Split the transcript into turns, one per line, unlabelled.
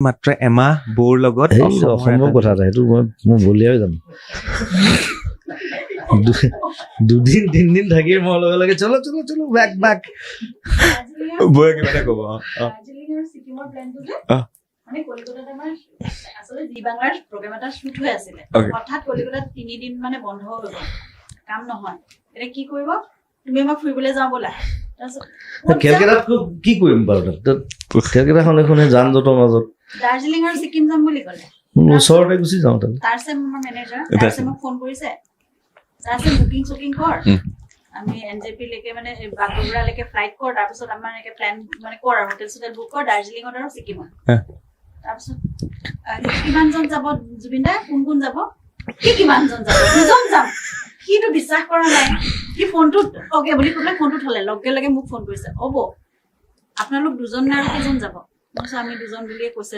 মাত্ৰ এমাহ বৌৰ লগত
অসম্ভৱ কথা এটা সেইটো মই বলিয়াই যাম দুদিন তিনদিন থাকি মই লগে লগে চলো চলো চলো বেক বেক
বৌয়ে কিবা এটা ক'ব
দাৰ্জিলিঙৰ ছিকিমৰ প্লেনটো যে মানে কলিকতাত আমাৰ আচলতে জি বাংলাৰ প্ৰগ্ৰাম এটা শ্বুট হৈ আছিলে হঠাৎ কলিকতাত 3 দিন মানে বন্ধ হৈ গ'ল কাম নহয় এতিয়া কি কৰিব তুমি আমাক ফুৰিবলৈ যাওঁ ব'লা
কেলকাতাত কি কৰিম বাৰু কেলকাতাখন এখন যান জঁটৰ মাজত
দাৰ্জিলিং আৰু ছিকিম যাম বুলি ক'লে
ওচৰতে গুচি যাওঁ তাত
তাৰছে আমাৰ মেনেজাৰ তাৰছে মোক ফোন কৰিছে তাৰছে বুকিং চুকিং কৰ আমি এনজেপি লৈকে মানে বাগডোগৰালৈকে ফ্লাইট কৰ তাৰপিছত আমাৰ এনেকে প্লেন মানে কৰ আৰু হোটেল চোটেল বুক কৰ দাৰ্জিলিঙত আৰু ছিকিমত তাৰপিছত কিমানজন যাব জুবিন দা কোন যাব কিমানজন যাব দুজন যাম সিটো বিশ্বাস কৰা নাই সি ফোনটো অকে বুলি ক'লে ফোনটো থলে লগে লগে মোক ফোন কৰিছে হ'ব আপোনালোক দুজন নে আৰু কেইজন যাব আমি দুজন বুলিয়ে কৈছে